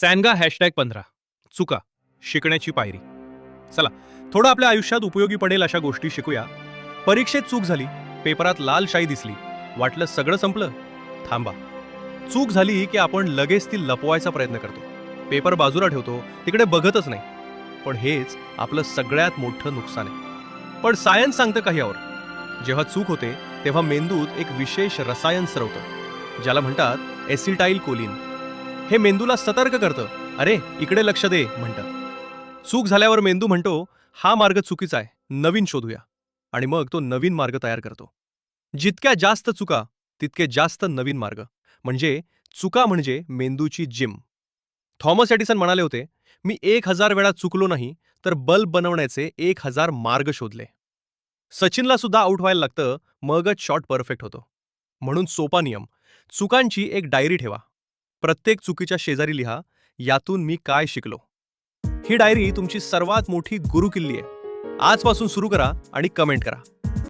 सॅनगा #15 चुका शिकण्याची पायरी. चला, थोडं आपल्या आयुष्यात उपयोगी पडेल अशा गोष्टी शिकूया. परीक्षेत चूक झाली, पेपरात लाल शाई दिसली, वाटलं सगळं संपलं. थांबा. चूक झाली की आपण लगेच ती लपवायचा प्रयत्न करतो, पेपर बाजूला ठेवतो, तिकडे बघतच नाही. पण हेच आपलं सगळ्यात मोठं नुकसान आहे. पण सायन्स सांगतं काही और. जेव्हा चूक होते तेव्हा मेंदूत एक विशेष रसायन स्रवतं, ज्याला म्हणतात एसिटाइल कोलिन. हे मेंदूला सतर्क करतं, अरे इकडे लक्ष दे म्हणतं. चूक झाल्यावर मेंदू म्हणतो, हा मार्ग चुकीचा आहे, नवीन शोधूया. आणि मग तो नवीन मार्ग तयार करतो. जितक्या जास्त चुका तितके जास्त नवीन मार्ग. म्हणजे चुका म्हणजे मेंदूची जिम. थॉमस एडिसन म्हणाले होते, मी 1000 वेळा चुकलो नाही, तर बल्ब बनवण्याचे 1000 मार्ग शोधले. सचिनला सुद्धा आउट व्हायला लागतं, मगच शॉट परफेक्ट होतो. म्हणून सोपा नियम, चुकांची एक डायरी ठेवा. प्रत्येक चुकीच्या शेजारी लिहा, यातून मी काय शिकलो. ही डायरी तुमची सर्वात मोठी गुरुकिल्ली आहे. आजपासून सुरू करा आणि कमेंट करा.